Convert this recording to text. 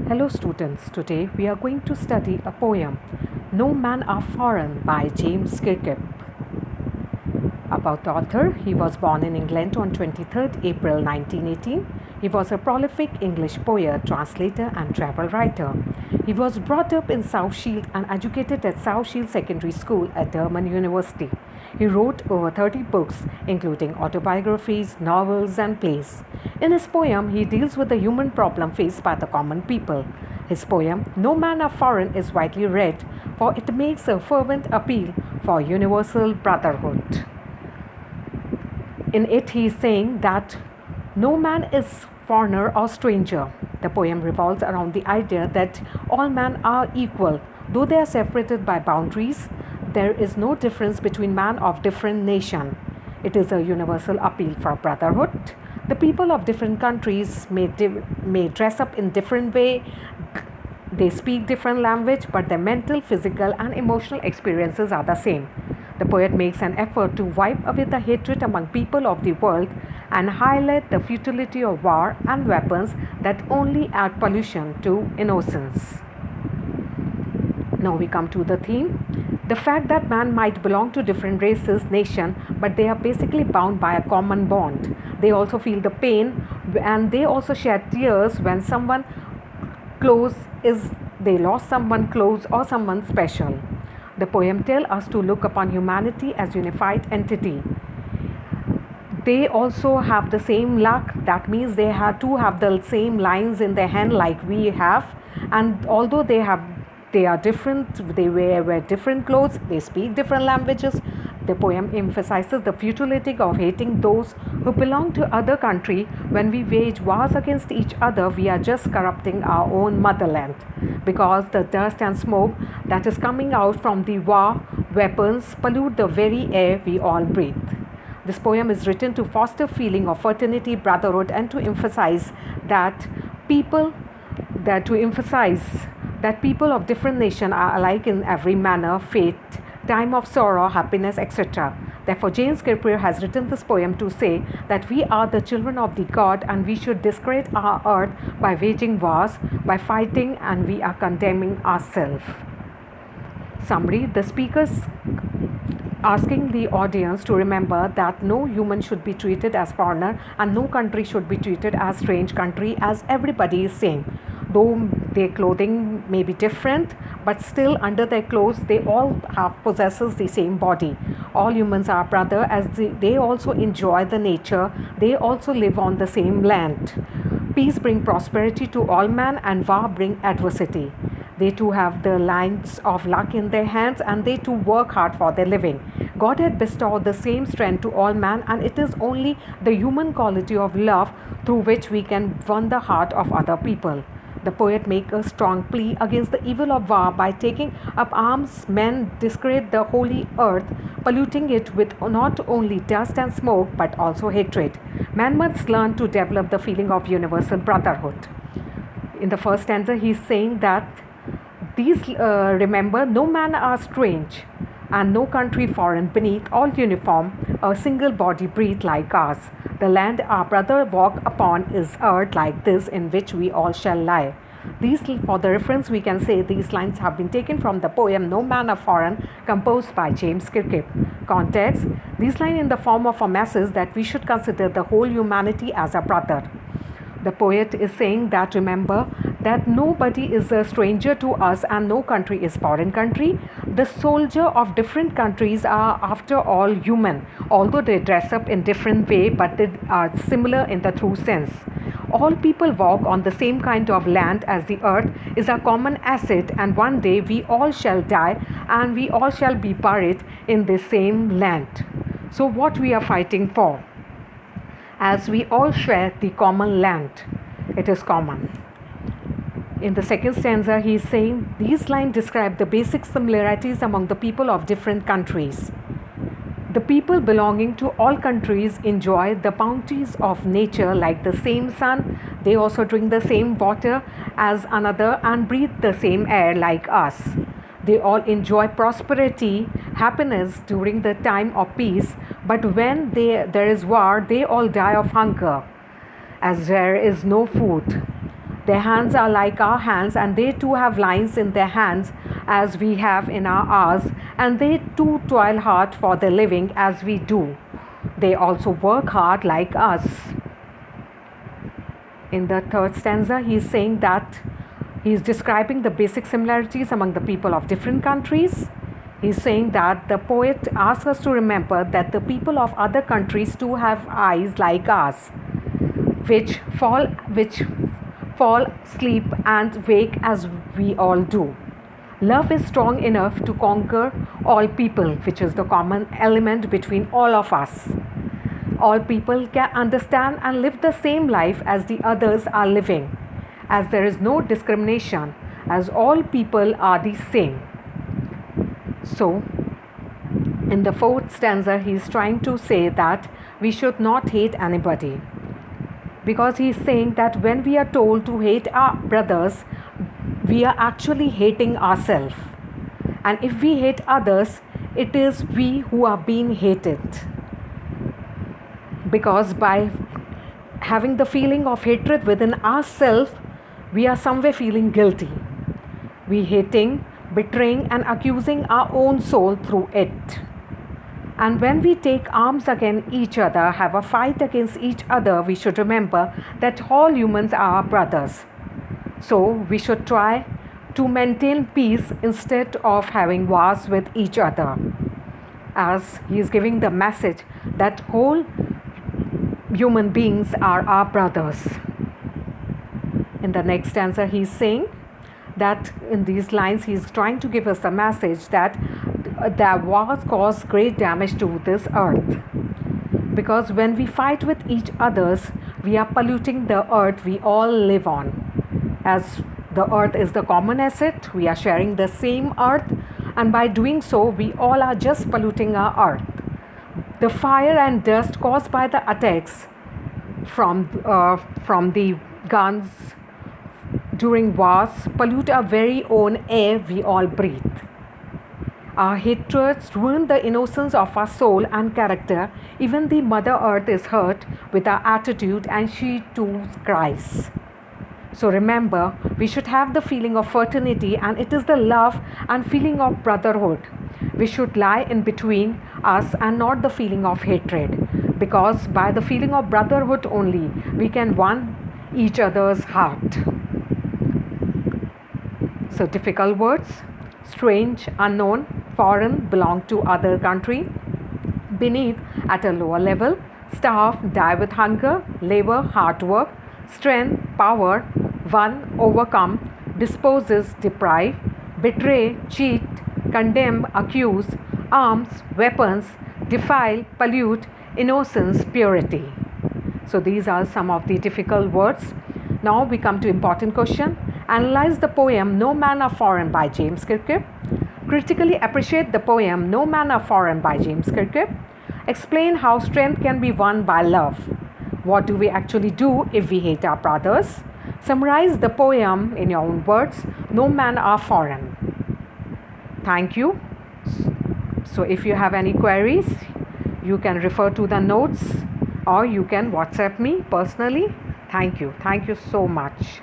Hello students, today we are going to study a poem, No Man Are Foreign by James Kirkup. About the author, he was born in England on 23rd April 1918. He was a prolific English poet, translator and travel writer. He was brought up in South Shield and educated at South Shield Secondary School at Durham University. He wrote over 30 books, including autobiographies, novels, and plays. In his poem, he deals with the human problem faced by the common people. His poem, No Man Are Foreign, is widely read, for it makes a fervent appeal for universal brotherhood. In it, he is saying that no man is foreigner or stranger. The poem revolves around the idea that all men are equal. Though they are separated by boundaries, there is no difference between men of different nation. It is a universal appeal for brotherhood. The people of different countries may dress up in different way, they speak different language, but their mental, physical, and emotional experiences are the same. The poet makes an effort to wipe away the hatred among people of the world and highlight the futility of war and weapons that only add pollution to innocence. Now we come to the theme. The fact that man might belong to different races, nation, but they are basically bound by a common bond. They also feel the pain and they also shed tears when someone close is they lost someone close or someone special. The poem tells us to look upon humanity as unified entity. They also have the same luck. That means they have the same lines in their hand like we have. And although they are different, they wear different clothes, they speak different languages. The poem emphasizes the futility of hating those who belong to other country. When we wage wars against each other, we are just corrupting our own motherland, because the dust and smoke that is coming out from the war weapons pollute the very air we all breathe. This poem is written to foster feeling of fraternity, brotherhood, and to emphasize that people of different nations are alike in every manner, fate, time of sorrow, happiness, etc. Therefore, James Kirkup has written this poem to say that we are the children of the God and we should discredit our earth by waging wars, by fighting, and we are condemning ourselves. Summary: the speakers asking the audience to remember that no human should be treated as foreigner and no country should be treated as strange country, as everybody is same. Though their clothing may be different, but still under their clothes they all possesses the same body. All humans are brother, as they also enjoy the nature, they also live on the same land. Peace bring prosperity to all men and war bring adversity. They too have the lines of luck in their hands and they too work hard for their living. God had bestowed the same strength to all men, and it is only the human quality of love through which we can win the heart of other people. The poet makes a strong plea against the evil of war by taking up arms. Men discredit the holy earth, polluting it with not only dust and smoke but also hatred. Man must learn to develop the feeling of universal brotherhood. In the first stanza, he is saying that remember, no man are strange, and no country foreign. Beneath all uniform, a single body breathe like ours. The land our brother walk upon is earth like this, in which we all shall lie. For the reference, we can say these lines have been taken from the poem No Man Are Foreign, composed by James Kirkup. Context: these lines in the form of a message that we should consider the whole humanity as a brother. The poet is saying that remember that nobody is a stranger to us and no country is foreign country. The soldier of different countries are after all human, although they dress up in different way, but they are similar in the true sense. All people walk on the same kind of land, as the earth is a common asset, and one day we all shall die and we all shall be buried in the same land. So what we are fighting for? As we all share the common land, it is common. In the second stanza, he is saying these lines describe the basic similarities among the people of different countries. The people belonging to all countries enjoy the bounties of nature like the same sun. They also drink the same water as another and breathe the same air like us. They all enjoy prosperity, happiness during the time of peace, but when there is war, they all die of hunger, as there is no food. Their hands are like our hands, and they too have lines in their hands as we have in our ours, and they too toil hard for their living as we do. They also work hard like us. In the third stanza, he is saying that he is describing the basic similarities among the people of different countries. He is saying that the poet asks us to remember that the people of other countries too have eyes like ours, which fall, sleep, and wake as we all do. Love is strong enough to conquer all people, which is the common element between all of us. All people can understand and live the same life as the others are living, as there is no discrimination, as all people are the same. So, in the fourth stanza, he is trying to say that we should not hate anybody, because he is saying that when we are told to hate our brothers, we are actually hating ourselves. And if we hate others, it is we who are being hated. Because by having the feeling of hatred within ourselves, we are somewhere feeling guilty. We hating, betraying, and accusing our own soul through it. And when we take arms against each other, have a fight against each other, we should remember that all humans are our brothers. So we should try to maintain peace instead of having wars with each other. As he is giving the message that whole human beings are our brothers. In the next stanza, he is saying that in these lines, he is trying to give us a message that the wars cause great damage to this earth. Because when we fight with each others, we are polluting the earth we all live on. As the earth is the common asset, we are sharing the same earth, and by doing so, we all are just polluting our earth. The fire and dust caused by the attacks from the guns during wars pollute our very own air we all breathe. Our hatreds ruin the innocence of our soul and character. Even the Mother Earth is hurt with our attitude, and she too cries. So remember, we should have the feeling of fraternity, and it is the love and feeling of brotherhood. We should lie in between us and not the feeling of hatred, because by the feeling of brotherhood only we can win each other's heart. So difficult words: strange, unknown, foreign, belong to other country, beneath, at a lower level, starve, die with hunger, labor, hard work, strength, power, won, overcome, disposes, deprive, betray, cheat, condemn, accuse, arms, weapons, defile, pollute, innocence, purity. So these are some of the difficult words. Now we come to important question. Analyze the poem No Man Are Foreign by James Kirkup. Critically appreciate the poem No Man Are Foreign by James Kirkup. Explain how strength can be won by love. What do we actually do if we hate our brothers? Summarize the poem in your own words. No man are foreign. Thank you. So if you have any queries, you can refer to the notes, or you can WhatsApp me personally. Thank you. Thank you so much.